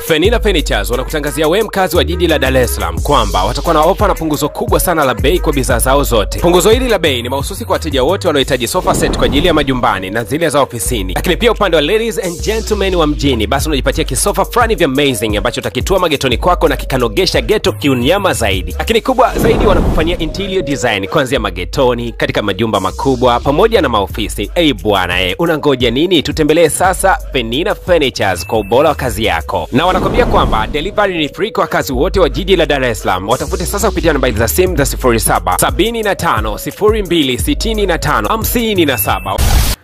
Fenina Furnitures wanakutangazia wewe mkazi wa jiji la Dar es Salaam kwamba watakuwa na ofa na punguzo kubwa sana la bei kwa bidhaa zao zote. Punguzo hili la bei ni mahususi kwa wateja wote wanaohitaji sofa set kwa ajili ya majumbani na zile za ofisini. Lakini pia upande wa ladies and gentlemen wa mjini, basi unajipatia kisofa fulani vya amazing ambacho utakitua magetoni kwako na kikanogesha geto kiunyama zaidi. Lakini kubwa zaidi, wanakufanyia interior design kuanzia magetoni, katika majumba makubwa pamoja na maofisi. Bwana unangoja nini? Tutembelee sasa Fenina Furnitures kwa ubora wa kazi yako. Na wanakwambia kwamba delivery ni free kwa wakazi wote wa jiji la Dar es Salaam. Watafute sasa kupitia nambari za simu za 0775026557.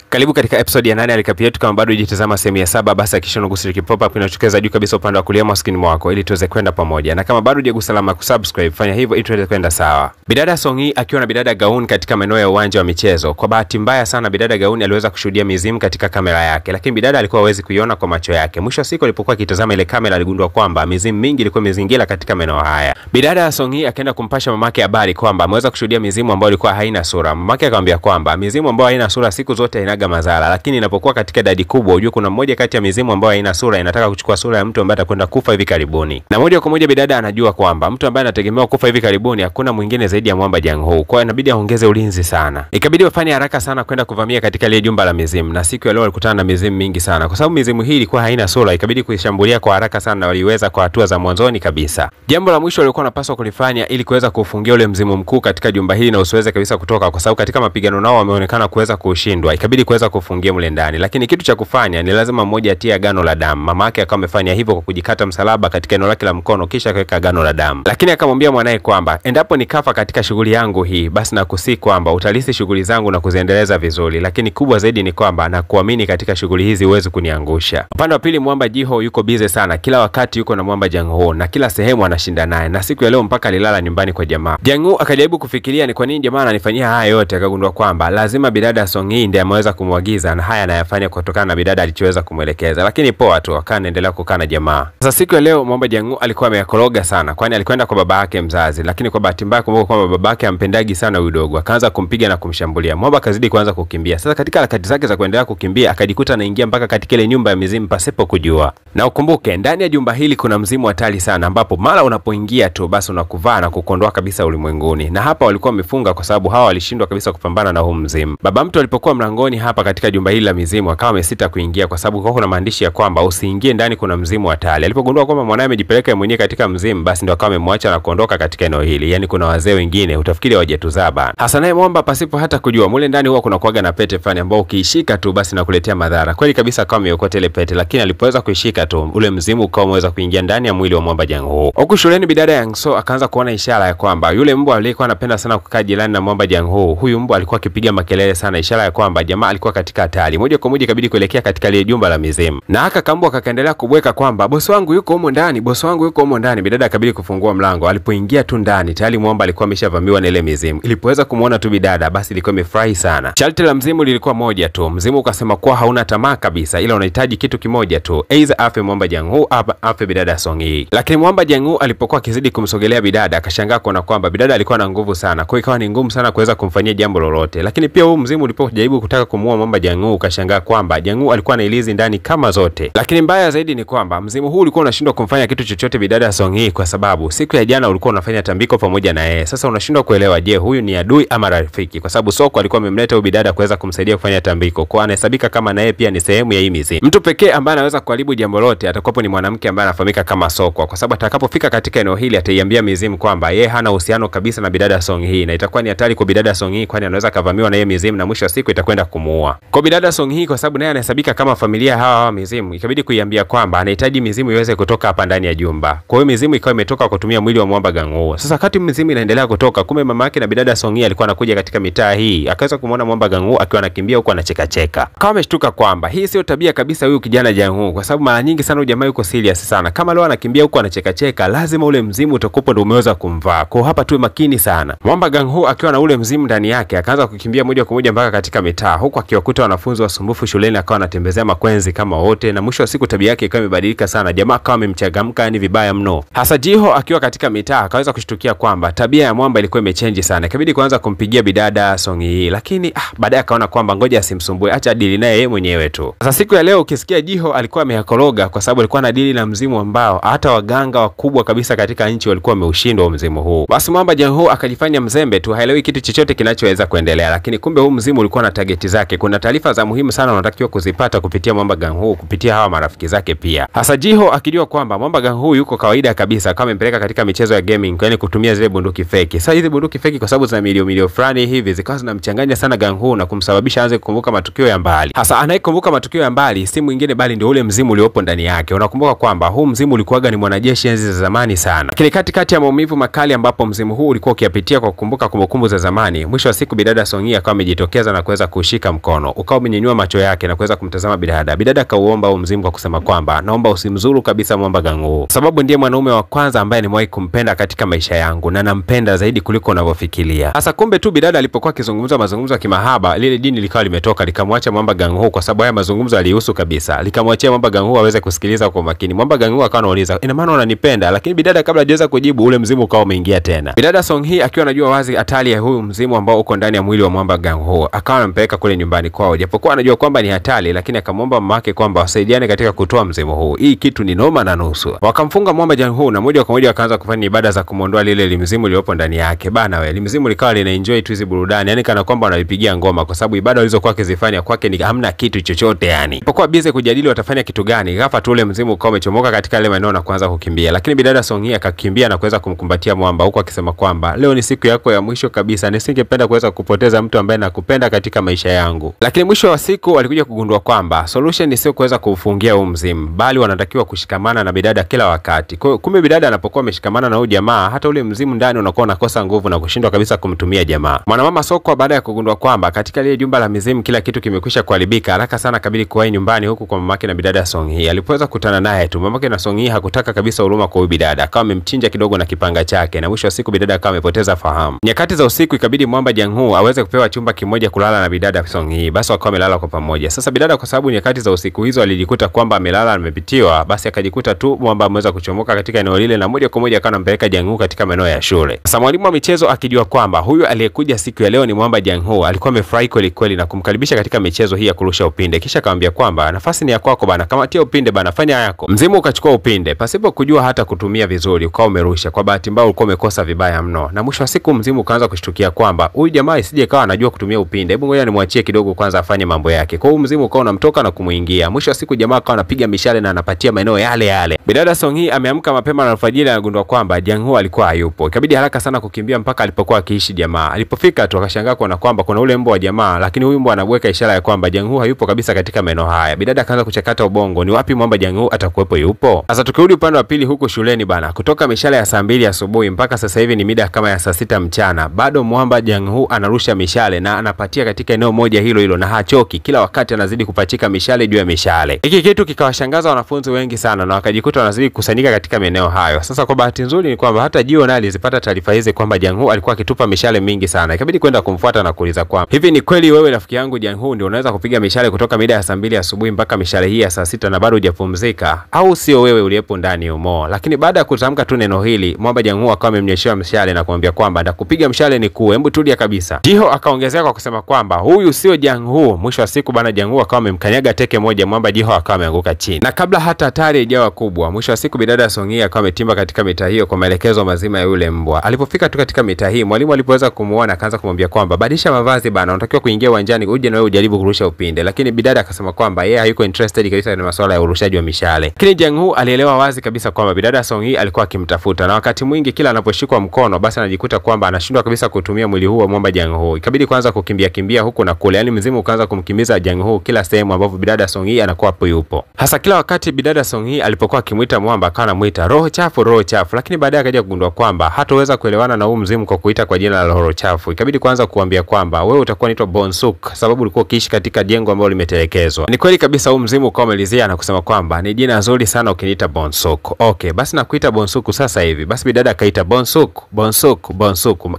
Karibu katika episode ya 8 ya recap yetu. Kama bado hujitazama sehemu ya 7, basi hakikisha unagusa ile pop up inayotokeza juu kabisa upande wa kulia mwa screen mwako ili tuweze kwenda pamoja. Na kama bado hujagusa alama ya kusubscribe, fanya hivyo ili tuweze kwenda sawa. Bidada Songi akiwa na bidada Gauni katika maeneo ya uwanja wa michezo. Kwa bahati mbaya sana bidada Gauni aliweza kushuhudia mizimu katika kamera yake, lakini bidada alikuwa hawezi kuiona kwa macho yake. Mwisho wa siku alipokuwa akitazama ile kamera aligundua kwamba mizimu mingi ilikuwa imezingira katika maeneo haya. Bidada Songi akaenda kumpasha mamake habari kwamba ameweza kushuhudia mizimu ambayo ilikuwa haina sura. Mamake akamwambia kwamba mizimu ambayo haina sura siku zote hainaga madhara, lakini inapokuwa katika idadi kubwa, unajua kuna mmoja kati ya mizimu ambayo haina sura inataka kuchukua sura ya mtu ambaye atakwenda kufa hivi karibuni. Na moja kwa moja bidada anajua kwamba mtu ambaye anategemewa kufa hivi karibuni hakuna mwingine zaidi ya Mwamba Janghu. Kwa hiyo inabidi aongeze ulinzi sana. Ikabidi wafanye haraka sana kwenda kuvamia katika ile jumba la mizimu. Na siku ya leo walikutana na mizimu mingi sana. Kwa sababu mizimu hii ilikuwa haina sura, ikabidi kuishambulia kwa haraka sana na waliweza kwa hatua za mwanzoni kabisa. Jambo la mwisho walikuwa wanapaswa kulifanya ili kuweza kufungia ule mzimu mkuu katika jumba hili na usiweze kabisa kutoka, kwa sababu katika mapigano nao wameonekana kuweza kushindwa. Ikabidi kuweza kufungia mle ndani. Lakini kitu cha kufanya ni lazima mmoja atie agano la damu. Mama yake akawa amefanya hivyo kwa kujikata msalaba katika eneo lake la mkono kisha akaweka agano la damu. Lakini akamwambia mwanae kwamba endapo nikafa katika shughuli yangu hii, basi nakusihi kwamba utalisi shughuli zangu na kuziendeleza vizuri, lakini kubwa zaidi ni kwamba nakuamini katika shughuli hizi uweze kuniangusha. Upande wa pili, Mwamba Jiho yuko busy sana, kila wakati yuko na Mwamba Janghu na kila sehemu anashinda naye, na siku ya leo mpaka alilala nyumbani kwa jamaa. Janghu akajaribu kufikiria ni kwa nini jamaa ananifanyia haya yote, akagundua kwamba lazima bidada Songi ndiye ameweza kumwagiza na haya anayafanya kutokana na bidada alichoweza kumuelekeza. Lakini poa tu, akaendelea kukaa na jamaa. Sasa siku ya leo Mwamba Janghu alikuwa ameyakoroga sana, kwani alikwenda kwa baba yake mzazi, lakini kwa bahati mbaya kumbuka kwamba baba yake ampendagi sana huyu dogo. Akaanza kumpiga na kumshambulia. Mwamba kazidi kuanza kukimbia. Sasa katika harakati zake za kuendelea kukimbia akajikuta anaingia mpaka katika ile nyumba ya mizimu pasipo kujua. Na ukumbuke ndani ya jumba hili kuna mzimu hatari sana, ambapo mara unapoingia tu basi unakuvaa na kukondoa kabisa ulimwenguni. Na hapa walikuwa wamefunga kwa sababu hawa walishindwa kabisa kupambana na huu mzimu. Baba mtu alipokuwa mlangoni hapa katika jumba hili la mizimu akawa amesita kuingia kwa sababu kuna maandishi ya kwamba usiingie ndani, kuna mzimu hatari. Alipogundua kwamba mwanae amejipeleka mwenyewe katika mzimu, basi ndio akawa amemwacha na kuondoka katika eneo hili. Yani kuna wazee wengine utafikiri hawajatuzaa bana. Hasa naye Mwamba pasipo hata kujua mule ndani huwa kuna kuaga na pete fulani ambao ukiishika tu basi nakuletea madhara. Kweli kabisa akawa ameokota ile pete, lakini alipoweza kuishika tu ule mzimu ukawa umeweza kuingia ndani ya mwili wa Mwamba Janghu. Huko shuleni bidada Yangso akaanza kuona ishara ya kwamba yule mbwa aliyekuwa anapenda sana kukaa jirani na Mwamba Janghu, huyu mbwa alikuwa akipiga makelele sana, ishara ya kwamba jamaa alikuwa katika hatari. Moja kwa moja ikabidi kuelekea katika ile jumba la mizimu. Na haka kambwa akaendelea kubweka kwamba bosi wangu yuko humo ndani, bosi wangu yuko humo ndani. Bidada akabidi kufungua mlango. Alipoingia tu ndani tayari Mwamba alikuwa ameshavamiwa na ile mizimu. Ilipoweza kumuona tu bidada basi ilikuwa imefurahi sana. Sharti la mzimu lilikuwa moja tu. Mzimu ukasema kuwa hauna tamaa kabisa, ila unahitaji kitu kimoja tu, aidha afe Mwamba Janghu afe bidada Songi. Lakini Mwamba Janghu alipokuwa akizidi kumsogelea bidada akashangaa kuona kwamba bidada alikuwa na nguvu sana, kwa ikawa ni ngumu sana kuweza kumfanyia jambo lolote. Lakini pia huu mzimu ulipojaribu kutaka kumuua Mwamba Janghu ukashangaa kwamba Janghu alikuwa na ilizi ndani kama zote. Lakini mbaya zaidi ni kwamba mzimu huu ulikuwa unashindwa kumfanya kitu chochote bidada Songi kwa sababu siku ya jana ulikuwa unafanya tambiko pamoja na yeye. Sasa unashindwa kuelewa, je, huyu ni adui ama rafiki? Kwa sababu Soko alikuwa amemleta huyu bidada kuweza kumsaidia kufanya tambiko, kwa anahesabika kama na yeye pia ni sehemu ya hii mizimu. Mtu pekee ambaye anaweza kuharibu jambo lote atakuwa ni mwanamke ambaye anafahamika kama Soko, kwa sababu atakapofika katika eneo hili ataiambia mizimu kwamba yeye hana uhusiano kabisa na bidada Songi, na itakuwa ni hatari kwa bidada Songi, kwani anaweza kavamiwa na yeye mizimu na mwisho wa siku itakwenda kumuua. Kwa bidada Songi, kwa sababu naye anahesabika kama familia hawa mizimu, ikabidi kuiambia kwamba anahitaji mizimu iweze kutoka hapa ndani ya jumba. Kwa hiyo mizimu ikawa imetoka kutumia mwili wa Mwamba Janghu. Sasa wakati mizimu inaendelea kutoka, kumbe mama yake na bidada Songi alikuwa anakuja katika mitaa hii, akaweza kumuona Mwamba Janghu akiwa anakimbia huko anacheka cheka. Kama ameshtuka kwamba hii sio tabia kabisa huyu kijana Janghu, kwa sababu mara nyingi sana huyu jamaa yuko serious sana. Kama leo anakimbia huko anacheka cheka, lazima ule mzimu utakupo ndio umeweza kumvaa. Kwa hapa tuwe makini sana. Mwamba Janghu akiwa na ule mzimu ndani yake akaanza kukimbia moja kwa moja mpaka katika mitaa, huko akiwakuta wanafunzi wasumbufu shuleni akawa anatembezea makwenzi kama wote, na mwisho wa siku tabia yake ikawa imebadilika sana. Jamaa akawa amemchangamka yani vibaya mno. Hasa Jiho akiwa katika mitaa akaweza kushtukia kwamba tabia ya mwamba ilikuwa imechange sana. Ikabidi kuanza kumpigia bidada songi hii, lakini baadaye akaona kwamba ngoja asimsumbue, acha dili naye yeye mwenyewe tu. Sasa siku ya leo ukisikia Jiho alikuwa ameyakoroga kwa sababu alikuwa na dili na mzimu ambao hata waganga wakubwa kabisa katika nchi walikuwa wameushindwa mzimu huu. Basi mwamba Jiho akajifanya mzembe tu, haelewi kitu chochote kinachoweza kuendelea, lakini kumbe huu mzimu ulikuwa na target zake. Kuna taarifa za muhimu sana unatakiwa kuzipata kupitia mwamba Jiho, kupitia hawa marafiki zake pia. Hasa Jiho akijua kwamba mwamba Jiho yuko kawaida kabisa, kama amempeleka katika michezo ya gaming, yani kutumia zile bunduki feki. Sasa hizi bunduki feki kwa sababu zina milio fulani hivi zikawa zinamchanganya sana Jiho na kumsababisha aanze kukumbuka matukio ya mbali. Hasa anayekumbuka matukio ya mbali si mwingine bali ndio ule mzimu uliopo ndani yake. Unakumbuka kwamba huu mzimu ulikuwaga ni mwanajeshi enzi za zamani sana. Lakini katikati ya maumivu makali ambapo mzimu huu ulikuwa ukiyapitia kwa kukumbuka kumbukumbu za zamani, mwisho wa siku bidada Songi akawa amejitokeza na kuweza kushika mkono. Ukawa umenyanyua macho yake na kuweza kumtazama bidada. Bidada kauomba huu mzimu kwa kusema kwamba naomba usimzuru kabisa mwamba Jiho, sababu ndiye mwanaume wa kwanza ambaye nimewahi kumpenda katika maisha yangu na nampenda zaidi kuliko unavyofikiria. Hasa kumbe tu bidada alipokuwa akizungumza mazungumzo ya kimahaba, lile jini likawa limetoka likamwacha mwamba Jiho, kwa sababu haya mazungumzo alihusu kabisa. Likamwachia mwamba Jiho aweze kusikiliza kwa makini. Mwamba Jiho akawa anauliza, ina maana unanipenda? Lakini bidada kabla hajaweza kujibu, ule mzimu ukawa umeingia tena. Bidada Songi akiwa anajua wazi hatari ya huyu mzimu ambao uko ndani ya mwili wa mwamba Jiho, akawa anampeleka kule nyumbani kwao. Japokuwa anajua kwamba ni hatari, lakini akamwomba mamake kwamba wasaidiane katika kutoa mzimu huu. Hii kitu ni noma na nusu. Wakamfunga mwamba Jiho na moja kwa moja wakaanza kufanya ibada za kumuondoa lile limzimu liliopo ndani yake. Bana wewe, limzimu likawa lina enjoy tu hizo burudani, yani kana kwamba wanalipigia ngoma, kwa sababu ibada walizokuwa wakizifanya kwake ni hamna kitu chochote yani. Pokuwa bize kujadili watafanya kitu gani, ghafla tu ule mzimu ukawa umechomoka katika ile maeneo na kuanza kukimbia. Lakini bidada Songi akakimbia na kuweza kumkumbatia mwamba huko akisema kwamba leo ni siku yako ya mwisho kabisa, nisingependa kuweza kupoteza mtu ambaye nakupenda katika maisha yangu. Lakini mwisho wa siku walikuja kugundua kwamba solution sio kuweza kuufungia huu mzimu, bali wanatakiwa kushikamana na bidada kila wakati. Kwa kumbe bidada anapokuwa ameshikamana na huyu jamaa, hata ule mzimu ndani unakuwa unakosa nguvu na kushindwa kabisa kumtumia jamaa. Mwanamama Sokwa baada ya kugundua kwamba katika ile jumba la mizimu kila kitu kimekwisha kuharibika, haraka sana kabili kuwahi nyumbani huku kwa mamake na bidada Songi. Alipoweza kukutana naye tu, mamake na Songi hakutaka kabisa huruma kwa huyu bidada, akawa amemchinja kidogo na kipanga chake, na mwisho wa siku bidada akawa amepoteza fahamu. Nyakati za usiku ikabidi mwamba Jiho aweze kupewa chumba kimoja kulala na bidada Songi. Basi wakawa wamelala kwa pamoja. Sasa bidada kwa sababu nyakati za usiku hizo alijikuta kwamba amelala amepitiwa, basi akajikuta tu mwamba ameweza kuchomoka katika eneo lile na moja kwa moja akawa anampeleka Jiho katika maeneo ya shule. Sasa mwalimu wa michezo akijua kwamba huyu aliyekuja siku ya leo ni mwamba Jiho, alikuwa amefurahi kweli kweli na kumkaribisha katika michezo hii ya kurusha upinde. Kisha akamwambia kwamba nafasi ni ya kwako bana, kamatia upinde bana, fanya yako. Mzimu ukachukua upinde pasipo kujua hata kutumia vizuri, ukawa umerusha. Kwa bahati mbaya ulikuwa umekosa vibaya mno, na mwisho wa siku mzimu ukaanza kushtukia kwamba huyu jamaa isije kawa anajua kutumia upinde, hebu ngoja nimwachie kidogo kwanza afanye mambo yake. Kwa hiyo mzimu ukawa unamtoka na kumuingia. Mwisho wa siku jamaa akawa anapiga mishale na anapatia maeneo yale yale. Bidada Songi ameamka mapema na alfajiri anagundua kwamba Jiho alikuwa hayupo. Ikabidi haraka sana kukimbia mpaka alipokuwa akiishi jamaa. Alipofika tu akashangaa kuona kwamba kuna ule mbwa wa jamaa, lakini huyu mbwa anabweka ishara ya kwamba Jiho hayupo kabisa katika maeneo haya. Bidada akaanza kuchakata ubongo, ni wapi mwamba Jiho atakuwepo yupo. Sasa tukirudi upande wa pili huko shuleni bana, kutoka mishale ya saa 2 asubuhi mpaka sasa hivi ni mida kama ya saa 6 mchana, bado mwamba Jiho anarusha mishale na anapatia katika eneo moja hilo hilo na hachoki, kila wakati anazidi kupachika mishale juu ya mishale. Hiki kitu kikawashangaza wanafunzi wengi sana na wakajikuta wanazidi kukusanyika katika maeneo hayo. Sasa kwa bahati nzuri ni kwamba hata Jiho naye alizipata taarifa hizi kwamba Jiho alikuwa akitupa mishale mingi sana. Ikabidi kwenda kumfuata na kuuliza kwamba hivi ni kweli wewe rafiki yangu Jiho ndio unaweza kupiga mishale kutoka mida ya saa 2 asubuhi mpaka mishale hii ya saa 6 na bado hujapumzika, au sio wewe uliyepo ndani humo? Lakini baada ya kutamka tu neno hili, mwamba Jiho akawa amemnyeshea mshale na kumwambia kwamba ndakupiga mshale ni kuwe, hebu tulia kabisa. Jiho akaongezea kwa kusema kwamba huyu sio Jiho. Mwisho wa siku bana Jiho akawa amemkanyaga teke moja, mwamba Jiho akawa ameanguka chini. Na kabla hata hatari ijawa kubwa, mwisho wa siku bidada Songi akawa ametimba katika mitaa hiyo kwa maelekezo mazima ya yule mbwa. Alipofika tu katika mitaa hii, mwalimu alipoweza kumuona akaanza kumwambia kwamba badilisha mavazi bana, unatakiwa kuingia uwanjani uje na wewe ujaribu kurusha upinde. Lakini bidada akasema kwamba yeye hayuko interested kabisa na masuala ya urushaji wa mishale. Lakini Jiho alielewa wazi kabisa kwamba bidada Songi alikuwa akimtafuta, na wakati mwingi kila anaposhikwa mkono basi anajikuta kwamba anashindwa kabisa kutumia mwili huu wa mwamba Jiho. Ikabidi kwanza kukimbia huku na kule, yani mzimu ukaanza kumkimbiza Jiho kila sehemu ambapo bidada Songi anakuwa hapo yupo. Hasa kila wakati bidada Songi alipokuwa akimuita mwamba akawa anamuita roho chafu, lakini baadaye akaja kugundua kwamba hataweza kuelewana na huu mzimu kwa kuita kwa jina la roho chafu. Ikabidi kwanza kuambia kwamba wewe utakuwa unaitwa Bonsuk sababu ulikuwa ukiishi katika jengo ambalo limetelekezwa. Ni kweli kabisa huu mzimu ukawa umelizia na kusema kwamba ni jina nzuri sana ukiniita Bonsuk. Okay, basi nakuita Bonsuk sasa hivi. Basi bidada akaita Bonsuk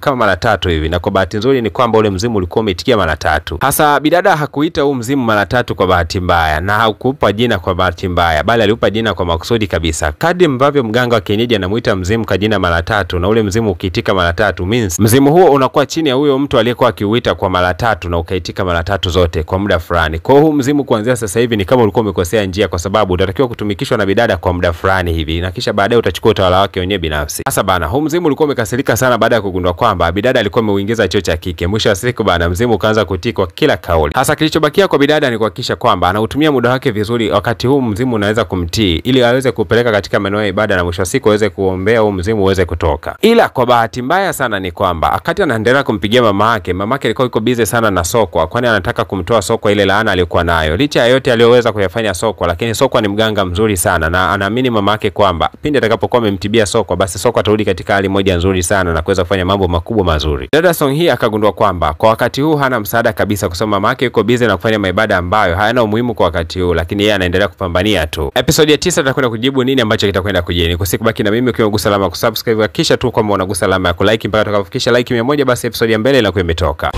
kama mara 3 hivi, na kwa bahati nzuri ni kwamba ule mzimu ulikuwa umetikia mara 3. Hasa bidada hakuita huu mzimu mara 3 kwa bahati mbaya, na hakuupa jina kwa bahati mbaya, bali aliupa jina kwa makusudi kabisa. Kadri ambavyo mganga wa kienyeji anamuita mzimu kwa jina mara 3 na ule mzimu ukiitika mara 3 means mzimu huo unakuwa chini ya huyo mtu aliyekuwa akiuita kwa mara 3 na ukaitika mara 3 zote kwa muda fulani. Kwa hiyo huu mzimu kuanzia sasa hivi ni kama ulikuwa umekosea njia, kwa sababu utatakiwa kutumikishwa na bidada kwa muda fulani hivi na kisha baadaye utachukua utawala wake wenyewe binafsi. Sasa bana, huu mzimu ulikuwa umekasirika sana baada ya kugundua kwamba bidada alikuwa ameuingiza cheo cha kike. Mwisho wa siku bana, mzimu ukaanza kutikwa kila kauli. Hasa kilichobakia kwa bidada ni kuhakikisha kwamba anautumia muda wake vizuri wakati huu mzimu unaweza kumtii, ili aweze kupeleka katika maeneo ya ibada na mwisho wa siku aweze kuombea huu mzimu uweze kutoka. Ila kwa bahati mbaya sana ni kwamba wakati anaendelea kumpigia mamake alikuwa yuko busy sana na Sokwa, kwani anataka kumtoa Sokwa ile laana aliyokuwa nayo. Licha ya yote aliyoweza kuyafanya Sokwa, lakini Sokwa ni mganga mzuri sana na anaamini mamake kwamba pindi atakapokuwa amemtibia Sokwa, basi Sokwa atarudi katika hali moja nzuri sana na kuweza kufanya mambo makubwa mazuri. Dada Song hii akagundua kwamba kwa wakati huu hana msaada kabisa, kwa sababu mamake yuko busy na kufanya maibada ambayo hayana umuhimu kwa wakati huu, lakini yeye anaendelea kupambania tu. Episode ya 9 tutakwenda kujibu nini ambacho kitakwenda kujeni. Kusikubaki na mimi ukiwa unagusa alama ya kusubscribe, kisha tu kama unagusa alama ya kulike mpaka tutakapofikisha like 100, basi episode ya mbele inakuwa imetoka.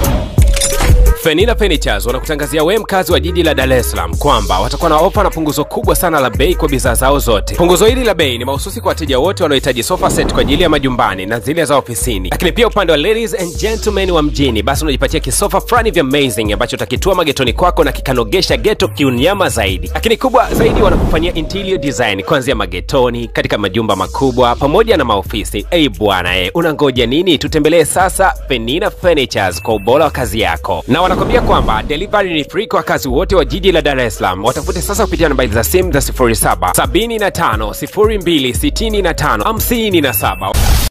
Fenina Furnitures wanakutangazia wewe mkazi wa jiji la Dar es Salaam kwamba watakuwa na ofa na punguzo kubwa sana la bei kwa bidhaa zao zote. Punguzo hili la bei ni mahususi kwa wateja wote wanaohitaji sofa set kwa ajili ya majumbani na zile za ofisini. Lakini pia upande wa ladies and gentlemen wa mjini, basi unajipatia kisofa frani vya amazing ambacho utakitua magetoni kwako na kikanogesha geto kiunyama zaidi. Lakini kubwa zaidi, wanakufanyia interior design kuanzia magetoni, katika majumba makubwa pamoja na maofisi. Bwana unangoja nini? Tutembelee sasa Fenina Furnitures kwa ubora wa kazi yako. Na wanakwambia kwamba delivery ni free kwa wakazi wote wa jiji la Dar es Salaam. Watafute sasa kupitia namba za simu za 0775 0265 57.